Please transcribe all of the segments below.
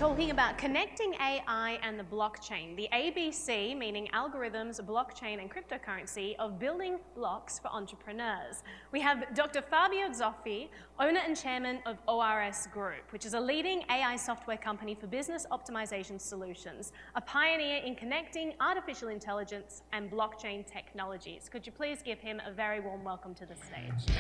talking about connecting AI and the blockchain, the ABC, meaning algorithms, blockchain, and cryptocurrency, of building blocks for entrepreneurs. We have Dr. Fabio Zoffi, owner and chairman of ORS Group, which is a leading AI software company for business optimization solutions, a pioneer in connecting artificial intelligence and blockchain technologies. Could you please give him a very warm welcome to the stage?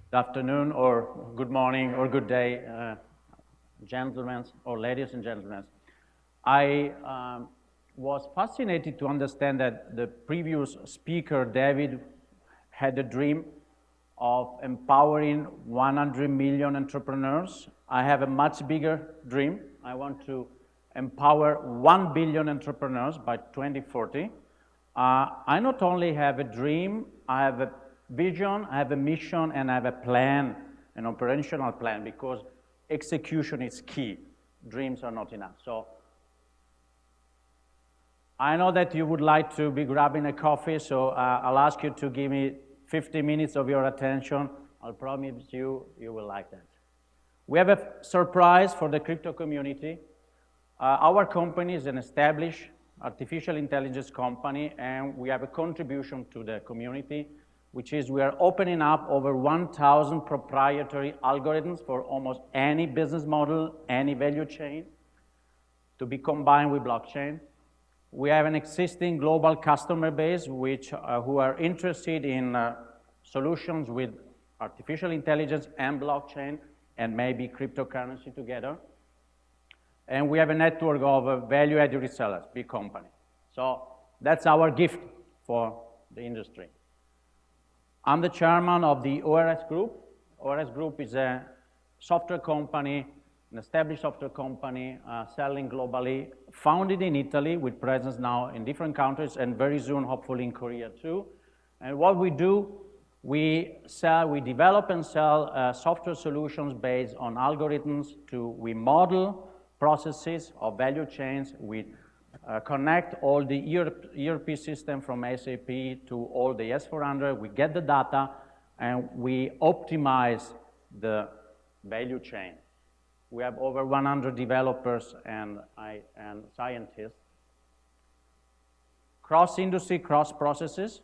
Good afternoon, or good morning, or good day, gentlemen, or ladies and gentlemen. I was fascinated to understand that the previous speaker, David, had a dream of empowering 100 million entrepreneurs. I have a much bigger dream. I want to empower 1 billion entrepreneurs by 2040. I not only have a dream, I have a vision, I have a mission, and I have a plan, an operational plan, because execution is key. Dreams are not enough. So I know that you would like to be grabbing a coffee, so I'll ask you to give me 50 minutes of your attention. I'll promise you, you will like that. We have a surprise for the crypto community. Our company is an established artificial intelligence company, and we have a contribution to the community, which is we are opening up over 1,000 proprietary algorithms for almost any business model, any value chain, to be combined with blockchain. We have an existing global customer base who are interested in solutions with artificial intelligence and blockchain and maybe cryptocurrency together. And we have a network of value-added resellers, big company. So that's our gift for the industry. I'm the chairman of the ORS Group. ORS Group is a software company, an established software company selling globally, founded in Italy with presence now in different countries and very soon, hopefully, in Korea too. And what we do, we develop and sell software solutions based on algorithms. We model processes of value chains. We connect all the ERP system from SAP to all the S400. We get the data, and we optimize the value chain. We have over 100 developers and scientists. Cross-industry, cross-processes.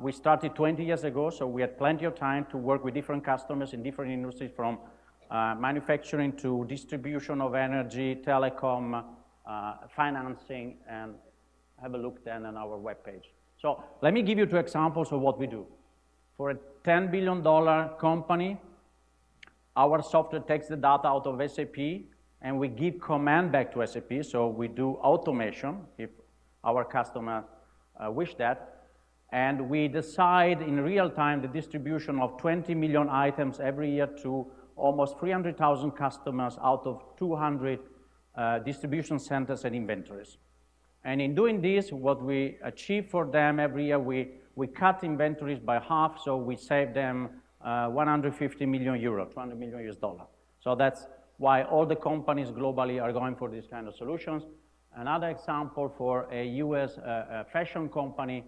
We started 20 years ago, so we had plenty of time to work with different customers in different industries, from manufacturing to distribution of energy, telecom, financing, and have a look then on our webpage. So let me give you two examples of what we do. For a $10 billion company, our software takes the data out of SAP, and we give command back to SAP, so we do automation if our customer wish that, and we decide in real time the distribution of 20 million items every year to almost 300,000 customers out of 200 distribution centers and inventories. And in doing this, what we achieve for them every year, we cut inventories by half, so we save them 150 million euro, $200 million US. So that's why all the companies globally are going for these kind of solutions. Another example for a US fashion company,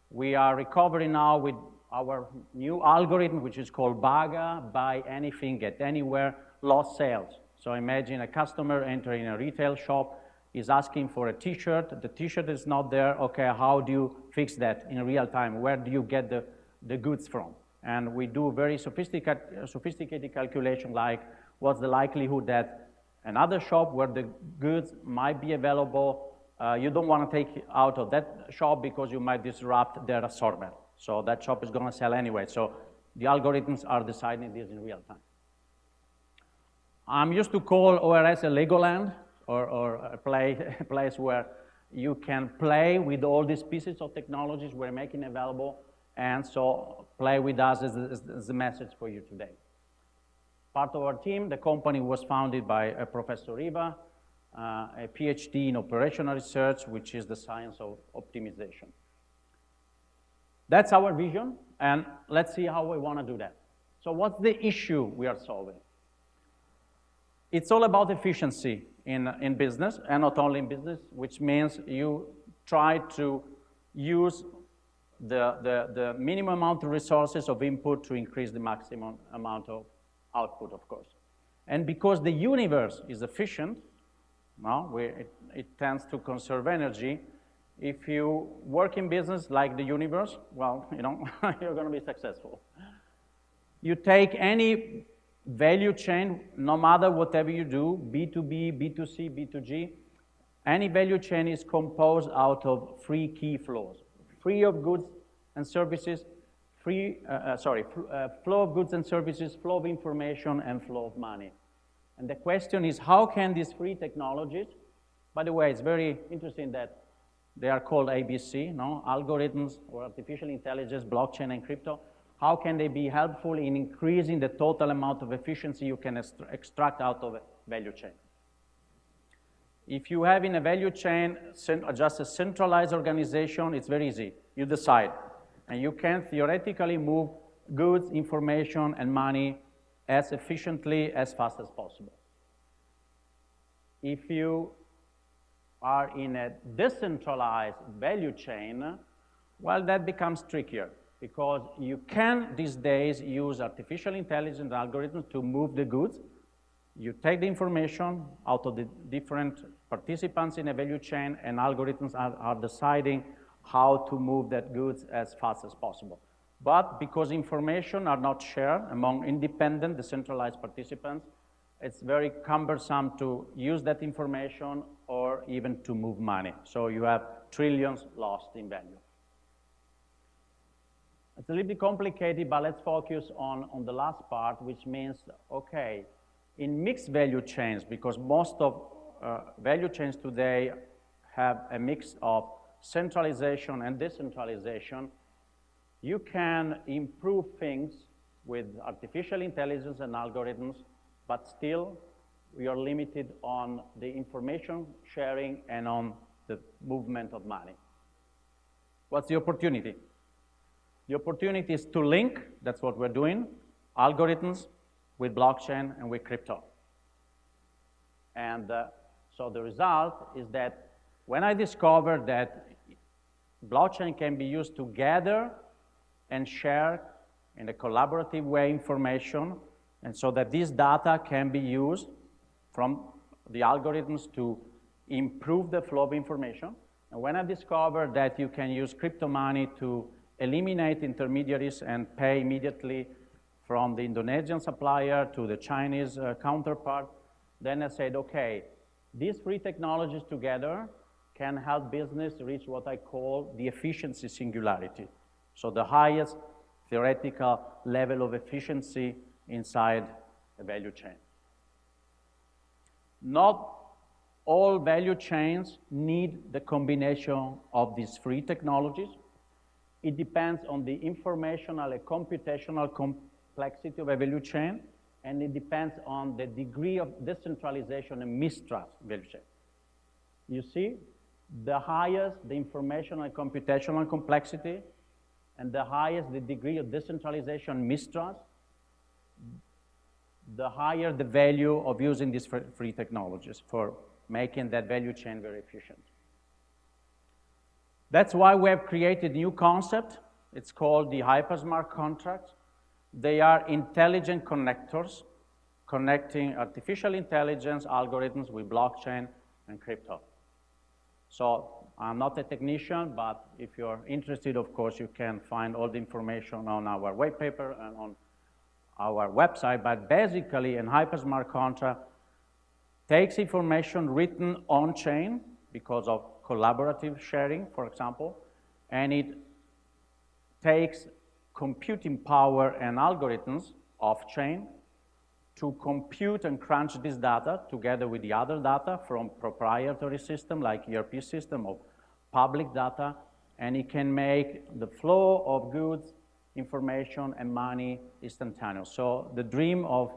we are recovering now with our new algorithm, which is called BAGA, buy anything, get anywhere, lost sales. So imagine a customer entering a retail shop, is asking for a t-shirt, the t-shirt is not there, okay, how do you fix that in real time? Where do you get the goods from? And we do very sophisticated calculation, like what's the likelihood that another shop where the goods might be available, you don't want to take out of that shop because you might disrupt their assortment. So that shop is going to sell anyway. So the algorithms are deciding this in real time. I'm used to call ORS a Legoland, or a place where you can play with all these pieces of technologies we're making available, and so play with us is the message for you today. Part of our team, the company was founded by Professor Riva, a PhD in operational research, which is the science of optimization. That's our vision, and let's see how we want to do that. So what's the issue we are solving? It's all about efficiency in business, and not only in business, which means you try to use the minimum amount of resources of input to increase the maximum amount of output, of course. And because the universe is efficient, no, it tends to conserve energy. If you work in business like the universe, well, you know, you're going to be successful. You take any value chain, no matter whatever you do, B2B, B2C, B2G, any value chain is composed out of three key flows. Free of goods and services, flow of goods and services, flow of information, and flow of money. And the question is, how can these three technologies, by the way, it's very interesting that they are called ABC, no? Algorithms or artificial intelligence, blockchain, and crypto. How can they be helpful in increasing the total amount of efficiency you can extract out of a value chain? If you have in a value chain just a centralized organization, it's very easy. You decide. And you can theoretically move goods, information, and money as efficiently, as fast as possible. If you are in a decentralized value chain, well, that becomes trickier because you can these days use artificial intelligence algorithms to move the goods. You take the information out of the different participants in a value chain, and algorithms are deciding how to move that goods as fast as possible. But because information are not shared among independent, decentralized participants, it's very cumbersome to use that information or even to move money. So you have trillions lost in value. It's a little bit complicated, but let's focus on the last part, which means, okay, in mixed value chains, because most of value chains today have a mix of centralization and decentralization, you can improve things with artificial intelligence and algorithms, but still we are limited on the information sharing and on the movement of money. What's the opportunity? The opportunity is to link, that's what we're doing, algorithms with blockchain and with crypto. And so the result is that when I discovered that blockchain can be used to gather and share in a collaborative way information, and so that this data can be used from the algorithms to improve the flow of information. And when I discovered that you can use crypto money to eliminate intermediaries and pay immediately from the Indonesian supplier to the Chinese counterpart, then I said, okay, these three technologies together can help business reach what I call the efficiency singularity. So the highest theoretical level of efficiency inside a value chain. Not all value chains need the combination of these three technologies. It depends on the informational and computational complexity of a value chain, and it depends on the degree of decentralization and mistrust value chain. You see, the highest the informational and computational complexity, and the highest the degree of decentralization and mistrust, the higher the value of using these free technologies for making that value chain very efficient. That's why we have created a new concept. It's called the hypersmart contracts. They are intelligent connectors connecting artificial intelligence algorithms with blockchain and crypto. So I'm not a technician, but if you're interested, of course, you can find all the information on our white paper and on our website. But basically, an hypersmart contract takes information written on-chain because of collaborative sharing, for example, and it takes computing power and algorithms off-chain to compute and crunch this data together with the other data from proprietary system like ERP system or public data, and it can make the flow of goods, information, and money instantaneous. So the dream of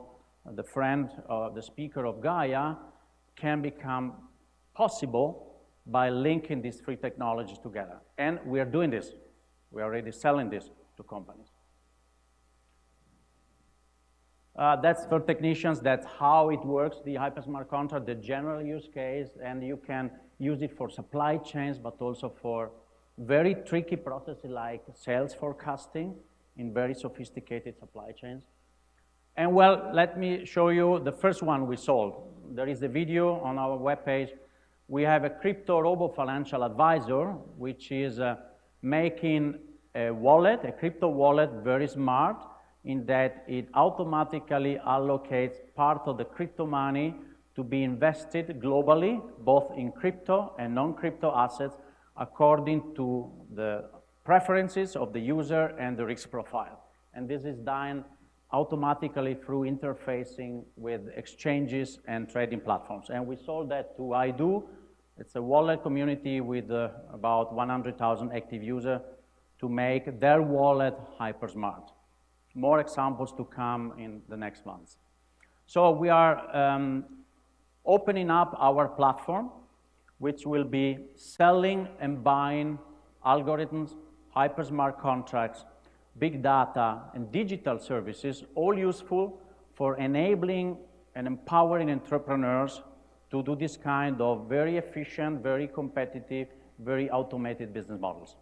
the friend, the speaker of Gaia can become possible by linking these three technologies together. And we are doing this. We are already selling this to companies. That's for technicians, that's how it works, the hypersmart contract, the general use case, and you can use it for supply chains, but also for very tricky processes like sales forecasting in very sophisticated supply chains. And well, let me show you the first one we sold. There is a video on our webpage. We have a crypto robo-financial advisor, which is making a wallet, a crypto wallet, very smart in that it automatically allocates part of the crypto money to be invested globally, both in crypto and non-crypto assets, according to the preferences of the user and the risk profile. And this is done automatically through interfacing with exchanges and trading platforms. And we sold that to iDo. It's a wallet community with about 100,000 active users to make their wallet hyper smart. More examples to come in the next months. So we are opening up our platform, which will be selling and buying algorithms, hyper smart contracts, big data, and digital services, all useful for enabling and empowering entrepreneurs to do this kind of very efficient, very competitive, very automated business models.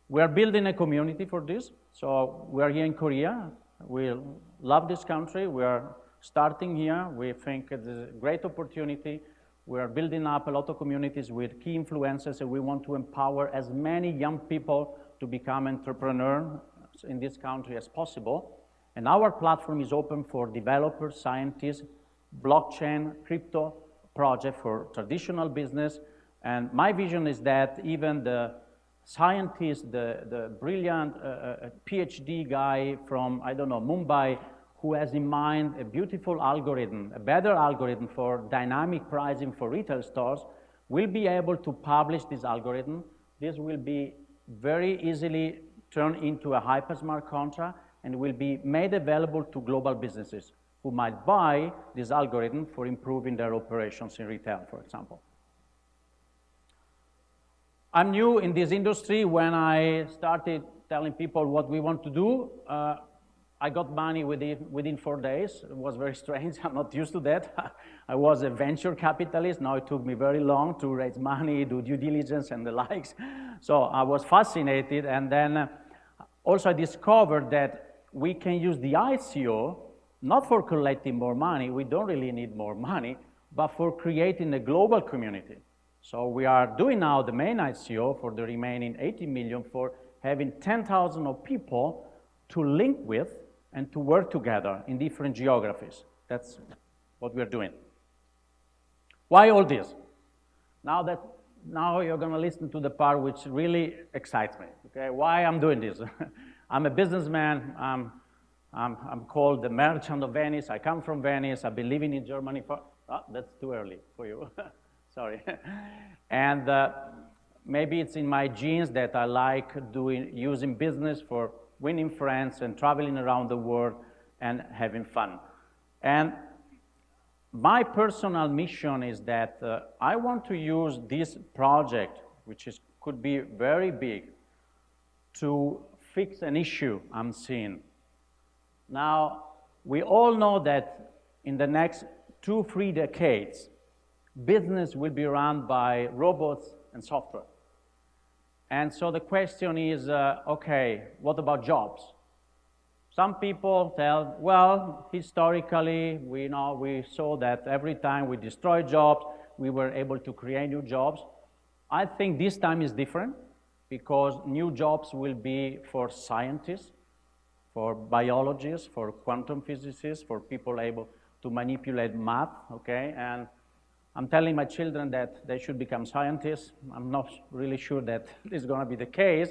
We are building a community for this. So we are here in Korea. We love this country. We are starting here. We think it's a great opportunity. We are building up a lot of communities with key influencers, and we want to empower as many young people to become entrepreneurs in this country as possible. And our platform is open for developers, scientists, blockchain, crypto project for traditional business. And my vision is that even the scientist, the brilliant PhD guy from, I don't know, Mumbai, who has in mind a beautiful algorithm, a better algorithm for dynamic pricing for retail stores, will be able to publish this algorithm. This will be very easily turned into a hyper-smart contract and will be made available to global businesses who might buy this algorithm for improving their operations in retail, for example. I'm new in this industry. When I started telling people what we want to do, I got money within 4 days. It was very strange. I'm not used to that. I was a venture capitalist. Now it took me very long to raise money, do due diligence and the likes. So I was fascinated. And then also I discovered that we can use the ICO not for collecting more money. We don't really need more money, but for creating a global community. So we are doing now the main ICO for the remaining 80 million for having 10,000 of people to link with and to work together in different geographies. That's what we're doing. Why all this? Now you're going to listen to the part which really excites me. Okay, why I'm doing this? I'm a businessman. I'm called the merchant of Venice. I come from Venice. I've been living in Germany for. Oh, that's too early for you. Sorry. And maybe it's in my genes that I like using business for winning friends and traveling around the world and having fun. And my personal mission is that I want to use this project, which could be very big, to fix an issue I'm seeing. Now, we all know that in the next 2-3 decades, business will be run by robots and software. And so the question is, okay, what about jobs? Some people tell, well, historically, we saw that every time we destroy jobs, we were able to create new jobs. I think this time is different because new jobs will be for scientists, for biologists, for quantum physicists, for people able to manipulate math, okay? And I'm telling my children that they should become scientists. I'm not really sure that this is going to be the case.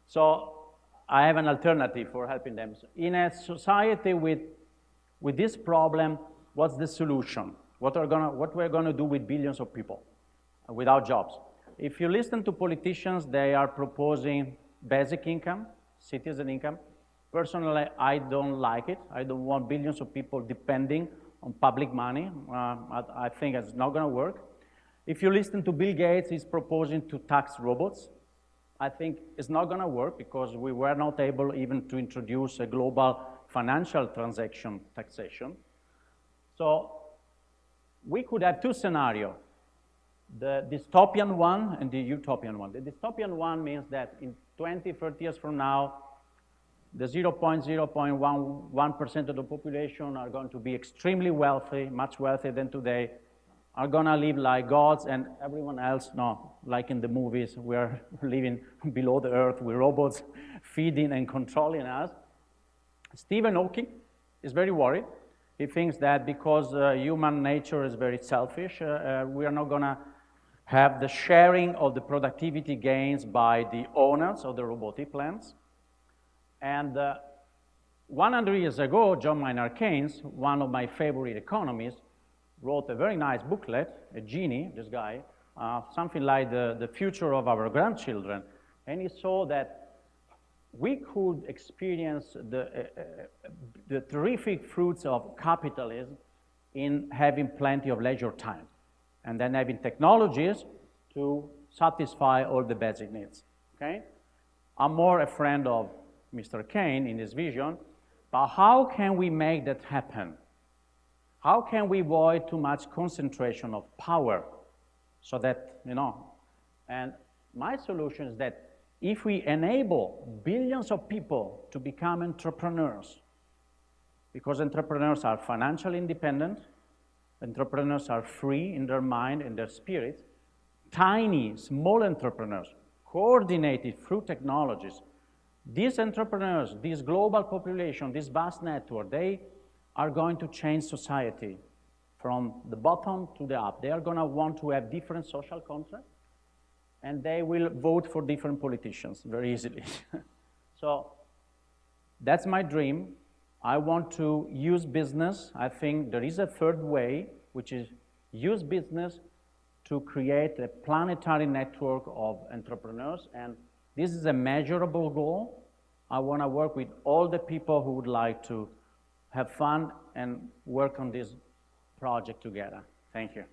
So I have an alternative for helping them. In a society with this problem, what's the solution? What we're going to do with billions of people without jobs? If you listen to politicians, they are proposing basic income, citizen income. Personally, I don't like it. I don't want billions of people depending on public money. I think it's not going to work. If you listen to Bill Gates, he's proposing to tax robots. I think it's not going to work because we were not able even to introduce a global financial transaction taxation. So we could have two scenarios. the dystopian one and the utopian one. The dystopian one means that in 20, 30 years from now, the 0.0.11% of the population are going to be extremely wealthy, much wealthier than today, are gonna live like gods, and everyone else, no, like in the movies, we're living below the earth with robots feeding and controlling us. Stephen Hawking is very worried. He thinks that because human nature is very selfish, we are not gonna have the sharing of the productivity gains by the owners of the robotic plants. And 100 years ago, John Maynard Keynes, one of my favorite economists, wrote a very nice booklet, a genie, this guy, something like the future of our grandchildren. And he saw that we could experience the terrific fruits of capitalism in having plenty of leisure time, and then having technologies to satisfy all the basic needs, okay? I'm more a friend of Mr. Keynes in his vision, but how can we make that happen? How can we avoid too much concentration of power so that, you know, and my solution is that if we enable billions of people to become entrepreneurs, because entrepreneurs are financially independent, entrepreneurs are free in their mind and their spirit, tiny, small entrepreneurs, coordinated through technologies, these entrepreneurs, this global population, this vast network, they are going to change society from the bottom to the up. They are going to want to have different social contracts, and they will vote for different politicians very easily. So that's my dream. I want to use business. I think there is a third way, which is use business to create a planetary network of entrepreneurs, and this is a measurable goal. I want to work with all the people who would like to have fun and work on this project together. Thank you.